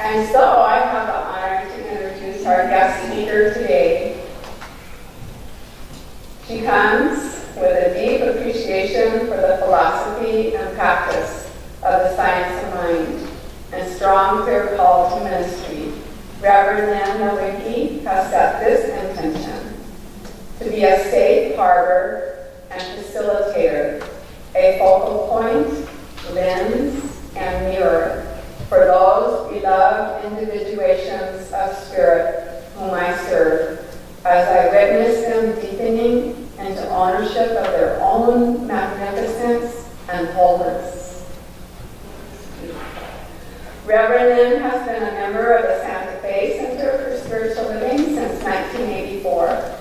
And so I have the honor to introduce our guest speaker today. She comes with a deep appreciation for the philosophy and practice of the science of mind and strong clear call to ministry. Reverend Lin Nowicki has set this intention: to be a safe harbor and facilitator, a focal point, lens, and mirror for those beloved individuations of spirit whom I serve, as I witness them deepening into ownership of their own magnificence and wholeness. Reverend Lin has been a member of the Santa Fe Center for Spiritual Living since 1984.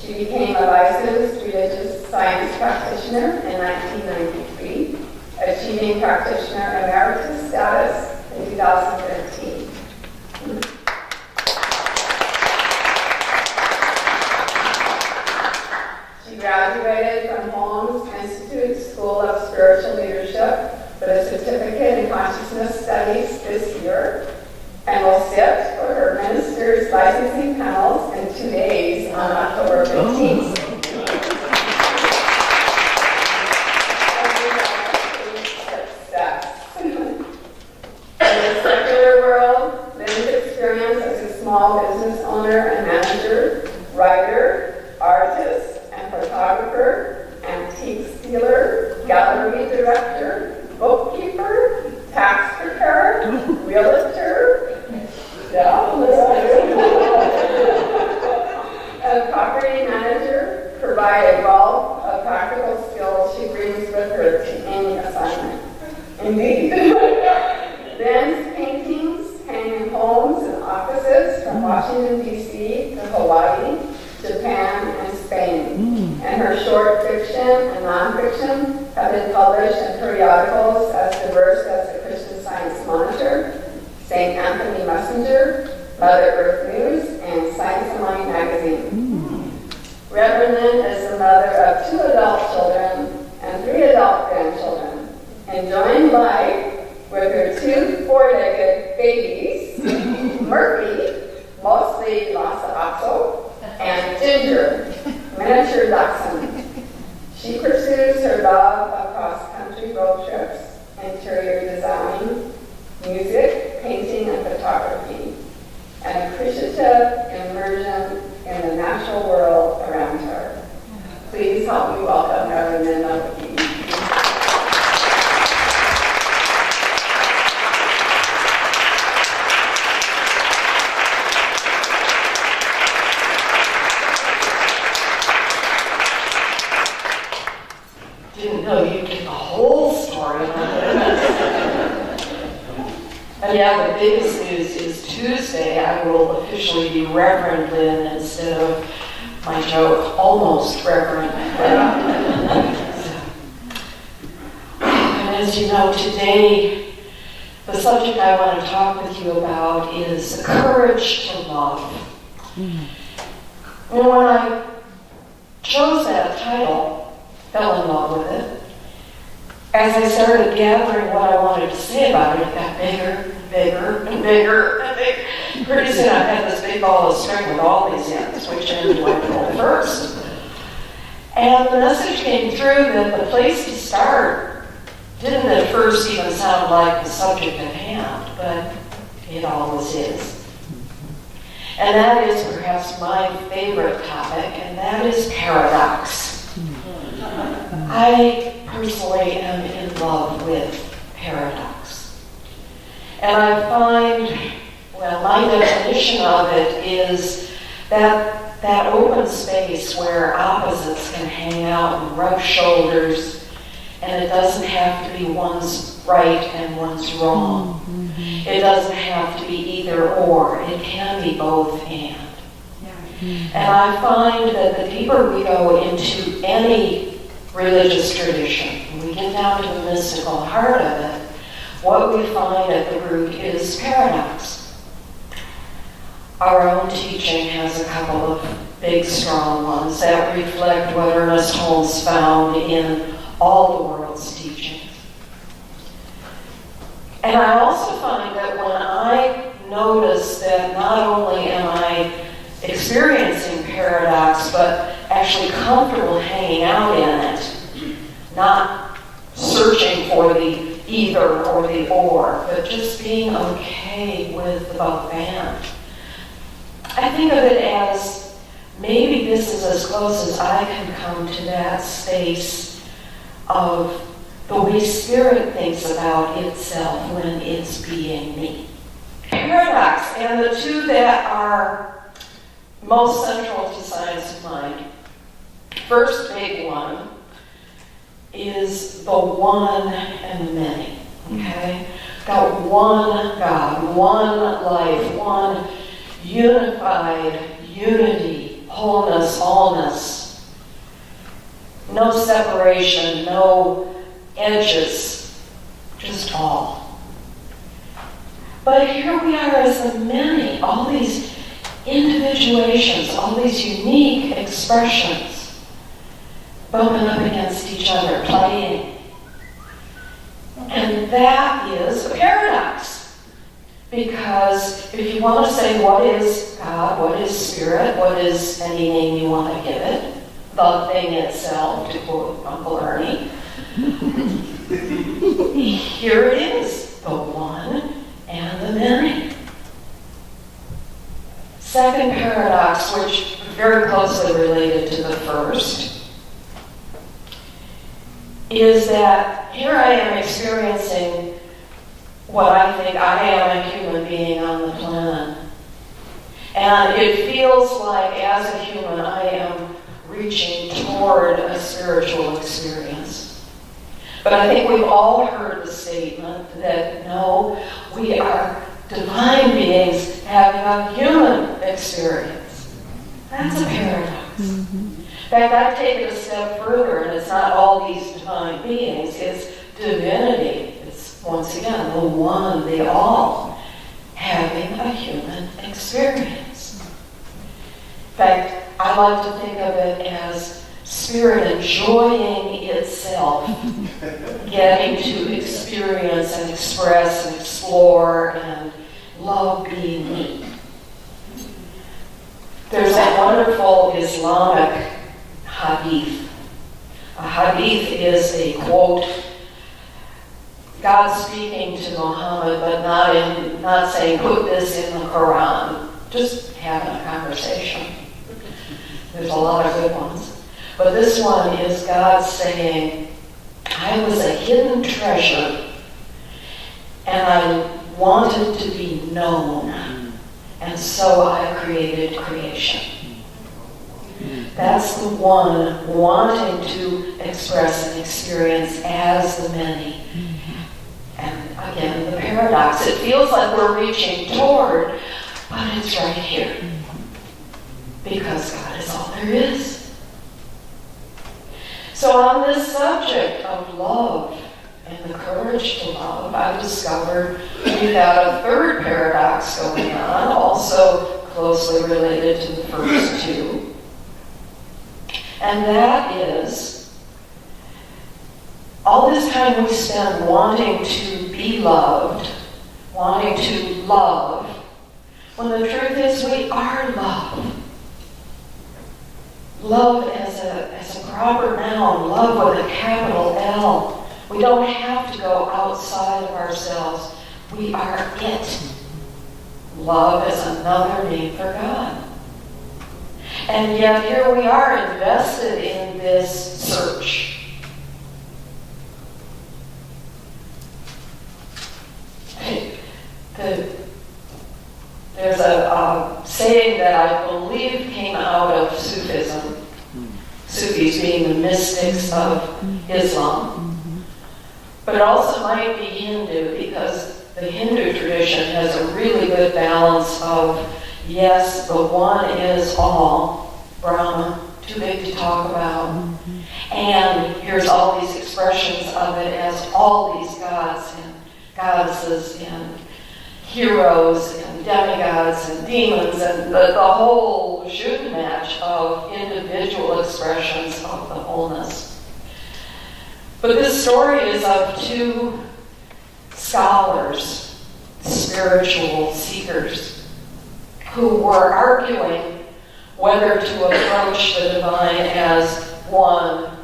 She became a licensed religious science practitioner in 1993, achieving practitioner emeritus status in 2013. She graduated from Holmes Institute School of Spiritual Leadership with a certificate in consciousness studies this year, and will sit for her minister's licensing panels in 2 days on October 15th. In the secular world, Lin's experience as a small business owner and manager, writer, artist, and photographer, antique dealer, gallery director, bookkeeper, tax preparer, realtor, and property manager provide a wealth of practical skills she brings with her to any assignment. Indeed. Lin's paintings hang in homes and offices from Washington, D.C. to Hawaii, Japan, and Spain. And her short fiction and nonfiction have been published in periodicals as diverse as the Christian Science Monitor, St. Anthony Messenger, Mother Earth News, and Science and Mind magazine. Reverend Lin is the mother of 2 adult children and 3 adult grandchildren, enjoying life with her 2 4-legged babies, Murphy, mostly Lhasa Apso, and Ginger, miniature dachshund. She pursues her love of cross-country road trips, interior design, music, painting, and photography, an appreciative immersion in the natural world around her. Please help me welcome Reverend Lin Nowicki. Didn't know you'd get the whole story on it. And yeah, the biggest news is Tuesday I will officially be Reverend Lin instead of my joke, almost Reverend Lin. And as you know, today the subject I want to talk with you about is the courage to love. And when I chose that title, fell in love with it. As I started gathering what I wanted to say about it, it got bigger and bigger and bigger and bigger. Pretty soon I had this big ball of string with all these ends, which end do I pull first? And the message came through that the place to start didn't at first even sound like the subject at hand, but it always is. And that is perhaps my favorite topic, and that is paradox. I personally am in love with paradox. And I find, well, my definition of it is that open space where opposites can hang out and rub shoulders, and it doesn't have to be one's right and one's wrong. It doesn't have to be either or. It can be both and. And I find that the deeper we go into any religious tradition, when we get down to the mystical heart of it, what we find at the root is paradox. Our own teaching has a couple of big, strong ones that reflect what Ernest Holmes found in all the world's teachings. And I also find that when I notice that not only am I experiencing paradox, but actually comfortable hanging out in it, not searching for the either or the or, but just being okay with the both and. I think of it as maybe this is as close as I can come to that space of the way spirit thinks about itself when it's being me. Paradox, and the two that are most central to science of mind. First big one is the one and the many. Okay? Got one God, one life, one unified unity, wholeness, allness. No separation, no edges, just all. But here we are as the many, all these individuations, all these unique expressions, bumping up against each other, playing. And that is a paradox. Because if you want to say what is God, what is spirit, what is any name you want to give it, the thing itself, to quote Uncle Ernie, here it is, the one and the many. Second paradox, which is very closely related to the first, is that here I am experiencing what I think I am a human being on the planet. And it feels like as a human I am reaching toward a spiritual experience. But I think we've all heard the statement that no, we are divine beings having a human experience. That's a paradox. In fact, I've taken a step further, and it's not all these divine beings, it's divinity. It's, once again, the one, the all, having a human experience. In fact, I like to think of it as spirit enjoying itself, getting to experience and express and explore and love being me. There's a wonderful Islamic hadith. A hadith is a quote, God speaking to Muhammad, but not saying put this in the Quran, just having a conversation. There's a lot of good ones. But this one is God saying, I was a hidden treasure and I wanted to be known, and so I created creation. That's the one wanting to express and experience as the many. And again, the paradox. It feels like we're reaching toward, but it's right here. Because God is all there is. So on this subject of love and the courage to love, I've discovered we've got a third paradox going on, also closely related to the first two. And that is, all this time we spend wanting to be loved, wanting to love, when the truth is we are love. Love as a proper noun, love with a capital L. We don't have to go outside of ourselves. We are it. Love is another name for God. And yet here we are invested in this search. There's a saying that I believe came out of Sufism. Sufis being the mystics of Islam. But it also might be Hindu, because the Hindu tradition has a really good balance of, yes, the one is all, Brahma, too big to talk about. And here's all these expressions of it as all these gods and goddesses and heroes and demigods and demons and the whole shoot match of individual expressions of the wholeness. But this story is of two scholars, spiritual spiritual seekers who were arguing whether to approach the divine as one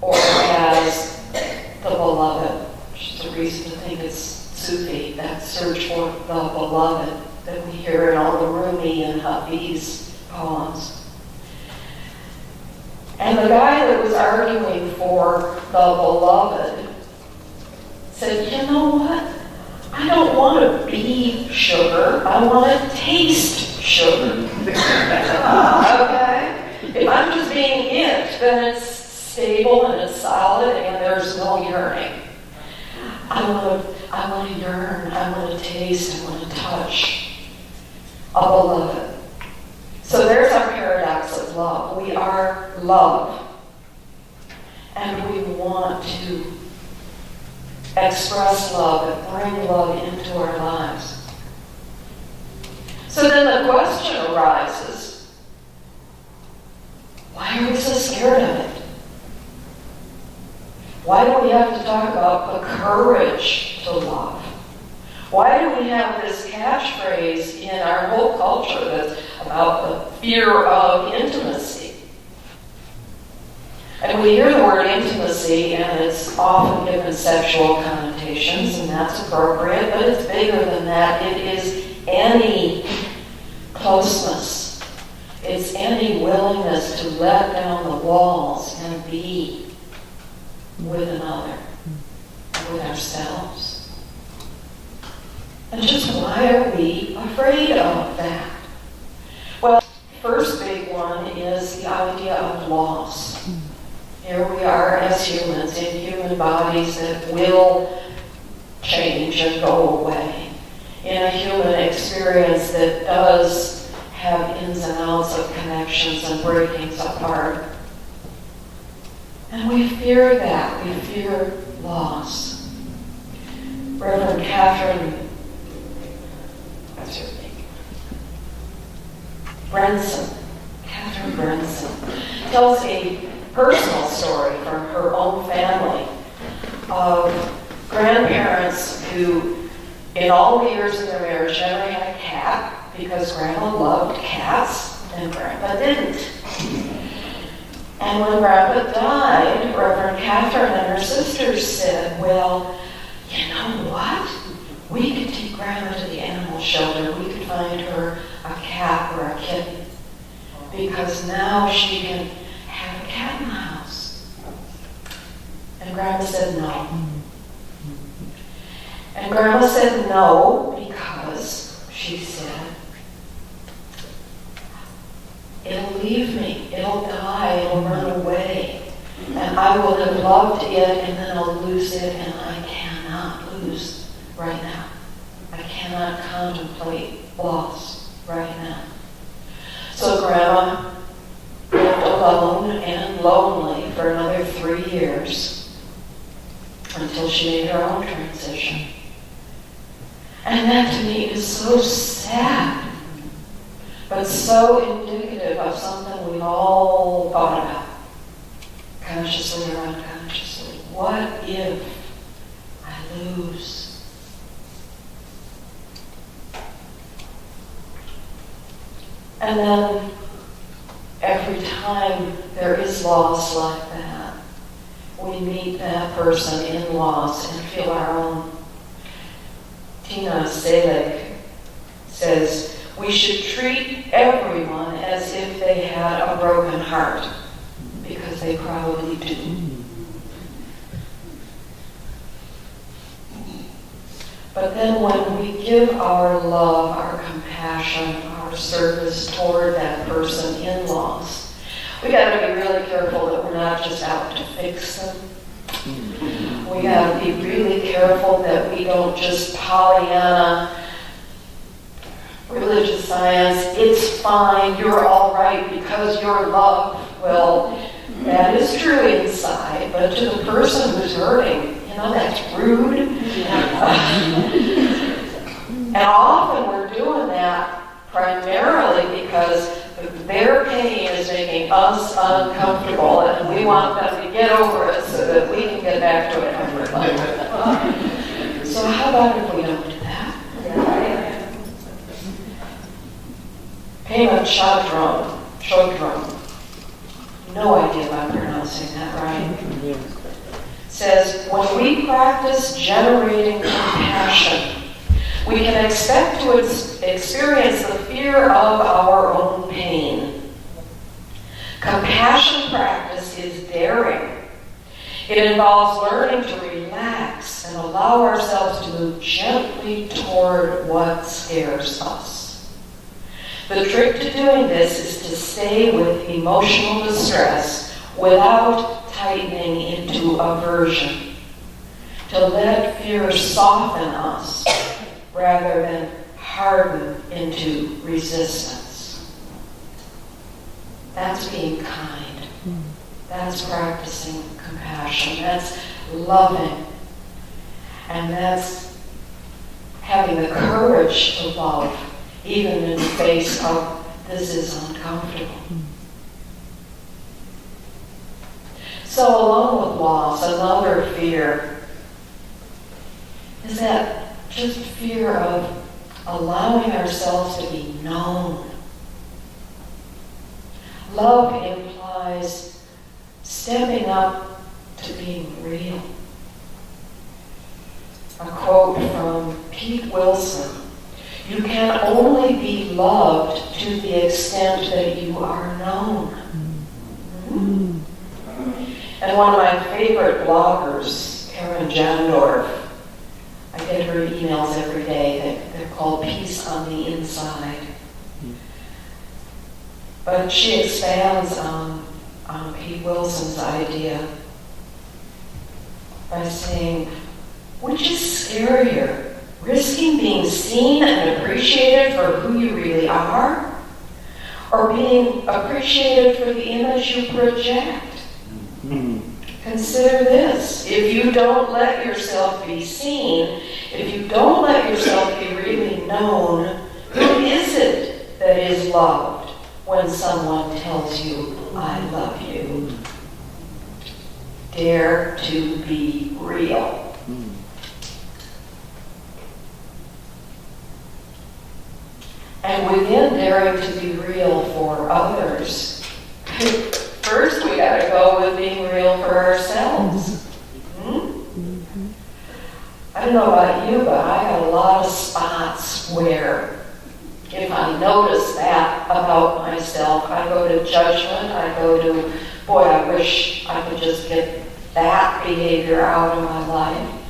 or as the beloved, which is a reason to think it's Sufi, that search for the beloved that we hear in all the Rumi and Hafiz poems. And the guy that was arguing for the beloved said, you know what? I don't want to be sugar. I want to taste sugar. Okay? If I'm just being it, then it's stable and it's solid and there's no yearning. I want to yearn. I want to taste. I want to touch a beloved. So there's our paradox of love. We are love. And we want to express love and bring love into our lives. So then the question arises, why are we so scared of it? Why do we have to talk about the courage to love? Why do we have this catchphrase in our whole culture that's about the fear of intimacy? And we hear the word intimacy, and it's often given sexual connotations, and that's appropriate, but it's bigger than that. It is any closeness. It's any willingness to let down the walls and be with another, with ourselves. And just why are we afraid of that? Well, the first big one is the idea of loss. Here we are as humans in human bodies that will change and go away. In a human experience that does have ins and outs of connections and breakings apart. And we fear that. We fear loss. Reverend Catherine, what's her name? Catherine Brenson, tells a personal story from her own family of grandparents who, in all the years of their marriage, never had a cat because Grandma loved cats and Grandpa didn't. And when Grandpa died, Reverend Catherine and her sisters said, well, you know what? We could take Grandma to the animal shelter. We could find her a cat or a kitten because now she can have a cat in the house. And Grandma said no. And Grandma said no because, she said, it'll leave me, it'll die, it'll run away, and I will have loved it and then I'll lose it, and I cannot lose right now. I cannot contemplate loss right now. So Grandma lived alone and lonely for another 3 years until she made her own transition. And that to me is so sad, but so indicative of something we've all thought about, consciously or unconsciously. What if I lose? And then every time there is loss like that, we meet that person in loss and feel our own. Tina Selek says, we should treat everyone as if they had a broken heart, because they probably do. But then when we give our love, our compassion, our service toward that person in loss, we got to be really careful that we're not just out to fix them. We got to be really careful that we don't just Pollyanna religious science, it's fine, you're all right because you're loved. Well, that is true inside, but to the person who's hurting, that's rude. And often we're doing that primarily because their pain is making us uncomfortable, and we want them to get over it so that we can get back to a comfort level. So how about if we don't do that? Hema Chodron, no idea if I'm pronouncing that right, says, when we practice generating compassion, we can expect to experience the fear of our own pain. Compassion practice is daring. It involves learning to relax and allow ourselves to move gently toward what scares us. The trick to doing this is to stay with emotional distress without tightening into aversion, to let fear soften us rather than harden into resistance. That's being kind. That's practicing compassion. That's loving. And that's having the courage to love, even in the face of this is uncomfortable. So along with loss, another fear is that just fear of allowing ourselves to be known. Love implies stepping up to being real. A quote from Pete Wilson: "You can only be loved to the extent that you are known." Mm-hmm. And one of my favorite bloggers, Karen Jandorf, I get her emails every day. They're called Peace on the Inside. But she expands on Pete Wilson's idea by saying, which is scarier, risking being seen and appreciated for who you really are, or being appreciated for the image you project? Consider this. If you don't let yourself be seen, if you don't let yourself be really known, who is it that is loved when someone tells you, I love you? Dare to be real. And within daring to be real for others, first we got to go with being real for ourselves. I don't know about you, but I have a lot of spots where if I notice that about myself, I go to judgment, I go to, boy, I wish I could just get that behavior out of my life.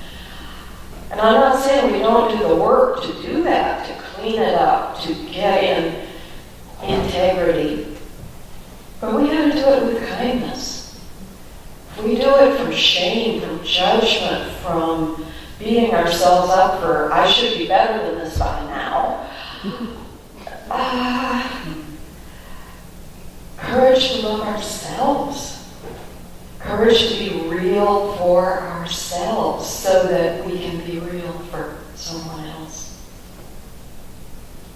And I'm not saying we don't do the work to do that, to clean it up, to get in integrity. But we got to do it with kindness. If we do it from shame, from judgment, from beating ourselves up for, I should be better than this by now. Courage to love ourselves. Courage to be real for ourselves so that we can be real for someone else.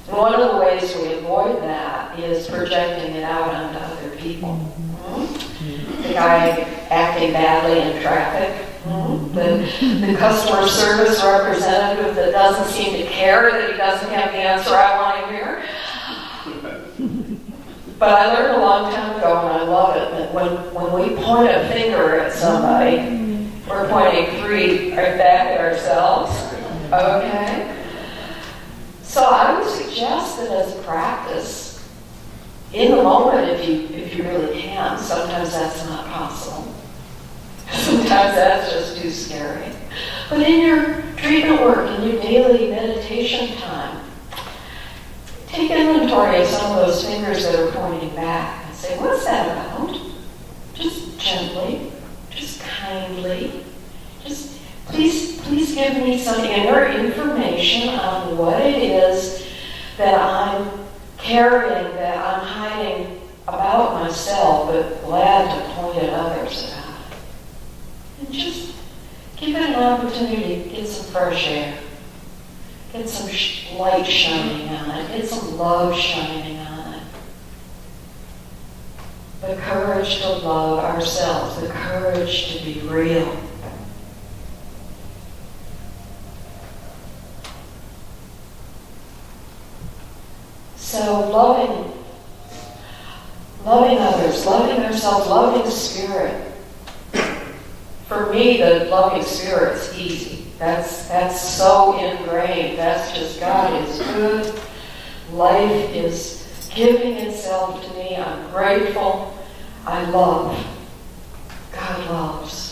And one of the ways we avoid that is projecting it out onto other people. The guy acting badly in traffic. The customer service representative that doesn't seem to care that he doesn't have the answer I want to hear. But I learned a long time ago, and I love it, that when we point a finger at somebody, we're pointing three right back at ourselves. Okay? So I would suggest that as a practice, in the moment, if you really can, sometimes that's not possible. Sometimes that's just too scary. But in your treatment work, in your daily meditation time, take inventory of some of those fingers that are pointing back and say, what's that about? Just gently, just kindly, just please give me some inner information on what it is that I'm carrying, that I'm hiding about myself, but glad to point at others about. And just give it an opportunity to get some fresh air. Get some light shining on it. Get some love shining on it. The courage to love ourselves. The courage to be real. So loving Loving others, loving ourselves, loving spirit. For me, the loving spirit's easy. That's so ingrained. That's just God is good. Life is giving itself to me. I'm grateful. I love. God loves.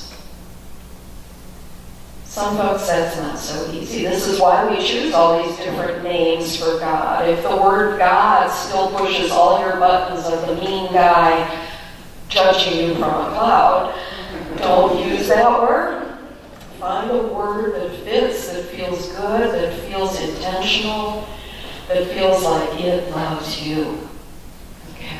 Some folks, that's not so easy. This is why we choose all these different names for God. If the word God still pushes all your buttons of the mean guy judging you from a cloud, don't use that word. Find a word that fits, that feels good, that feels intentional, that feels like it loves you. Okay.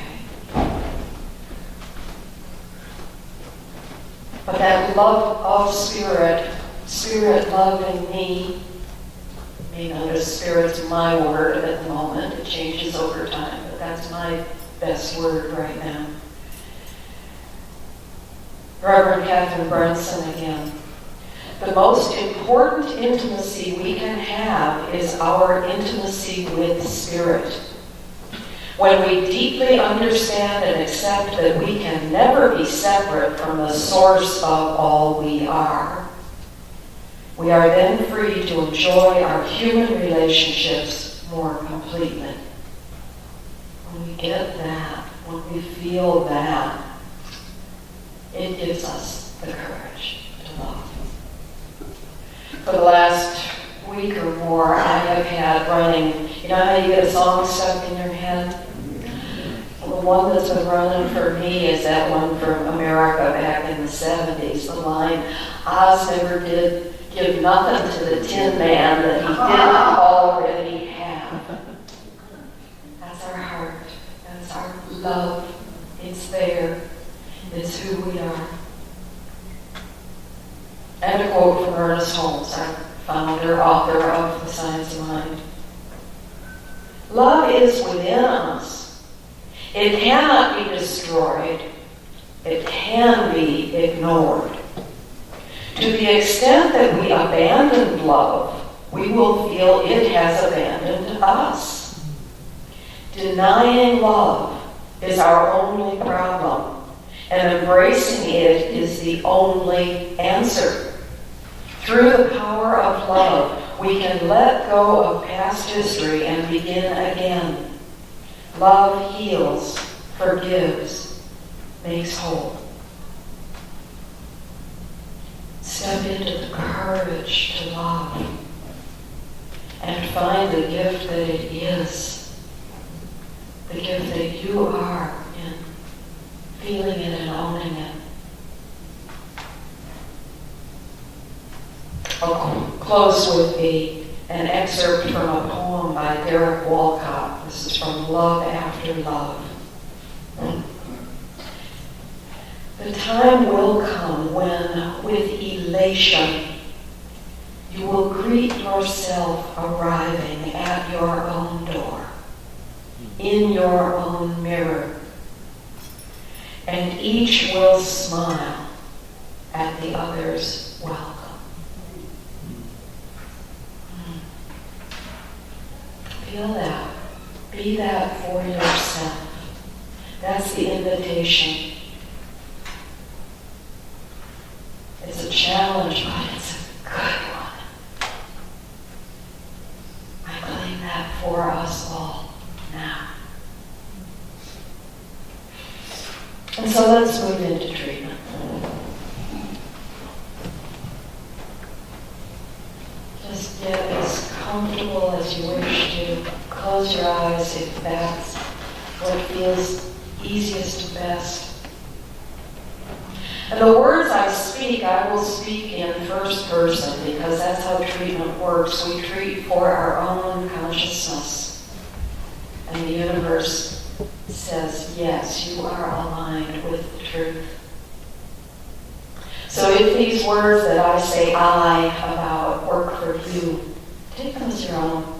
But that love of spirit loving me, may notice spirit's my word at the moment. It changes over time, but that's my best word right now. Reverend Catherine Brunson again. The most important intimacy we can have is our intimacy with spirit. When we deeply understand and accept that we can never be separate from the source of all we are then free to enjoy our human relationships more completely. When we get that, when we feel that, it gives us the courage to love. For the last week or more, I have had running, you know how you get a song stuck in your head? Well, the one that's been running for me is that one from America back in the 70s, the line, Oz never did give nothing to the Tin Man that he didn't already have. That's our heart. That's our love. It's there. It's who we are. And a quote from Ernest Holmes, our founder, author of The Science of Mind. Love is within us. It cannot be destroyed. It can be ignored. To the extent that we abandon love, we will feel it has abandoned us. Denying love is our only problem, and embracing it is the only answer. Through the power of love, we can let go of past history and begin again. Love heals, forgives, makes whole. Step into the courage to love and find the gift that it is, the gift that you are in feeling it and owning it. I'll close with an excerpt from a poem by Derek Walcott. This is from Love After Love. The time will come when, with elation, you will greet yourself arriving at your own door, in your own mirror, and each will smile at the other's welcome. Feel that. Be that for yourself. That's the invitation. It's a challenge, but it's a good one. I claim that for us all now. And so let's move into treatment. Just get as comfortable as you wish to. Close your eyes if that's what feels easiest and best. And the words I speak, I will speak in first person because that's how treatment works. We treat for our own consciousness. And the universe says, yes, you are aligned with the truth. So if these words that I say I about work for you, take them as your own.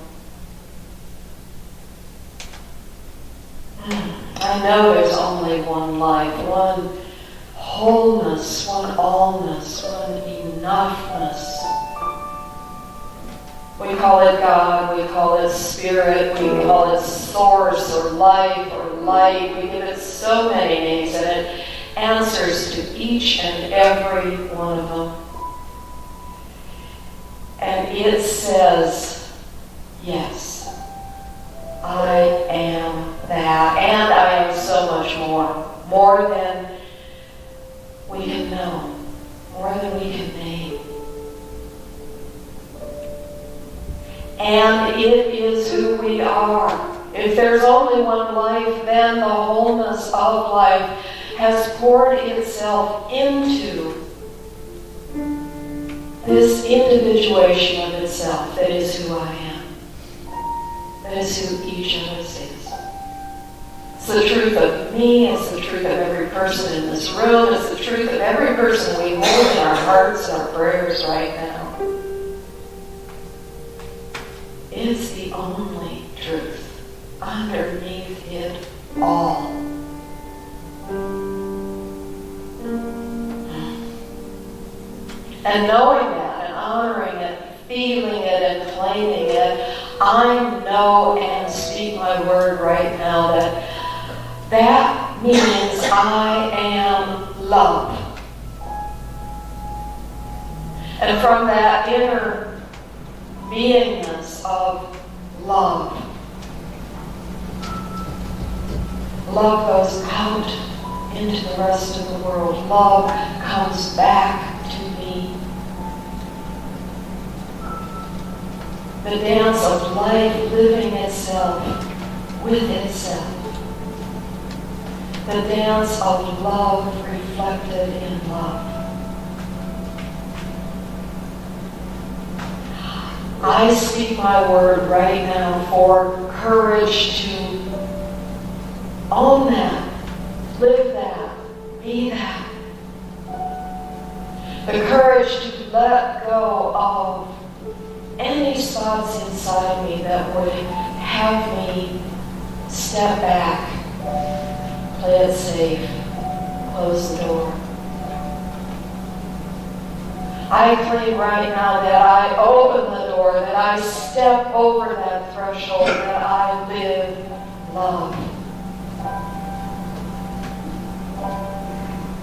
I know there's only one life, one wholeness, one allness, one enoughness. We call it God, we call it Spirit, we call it Source or Life or Light. We give it so many names, and it answers to each and every one of them. And it says, yes, I am that, and I am so much more than we can know, more than we can name. And it is who we are. If there's only one life, then the wholeness of life has poured itself into this individuation of itself that is who I am. That is who each of us is. It's the truth of me, it's the truth of every person in this room, it's the truth of every person we hold in our hearts and our prayers right now. It's the only truth underneath it all. And knowing that and honoring it, feeling it and claiming it, I know and speak my word right now that means I am love. And from that inner beingness of love, love goes out into the rest of the world. Love comes back to me. The dance of life living itself with itself. The dance of love reflected in love. I speak my word right now for courage to own that, live that, be that. The courage to let go of any spots inside me that would have me step back, play it safe, close the door. I claim right now that I open the door, that I step over that threshold, that I live love.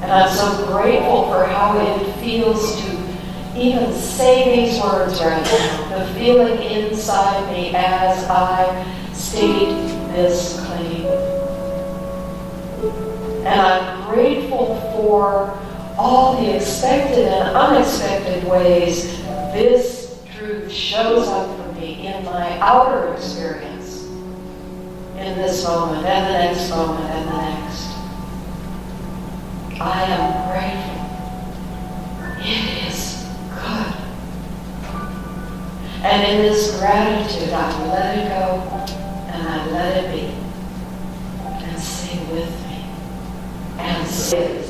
And I'm so grateful for how it feels to even say these words right now. The feeling inside me as I state this claim. And I'm grateful for all the expected and unexpected ways this truth shows up for me in my outer experience, in this moment, and the next moment, and the next. I am grateful. It is good. And in this gratitude, I let it go, and I let it be. And sing with me. And sing.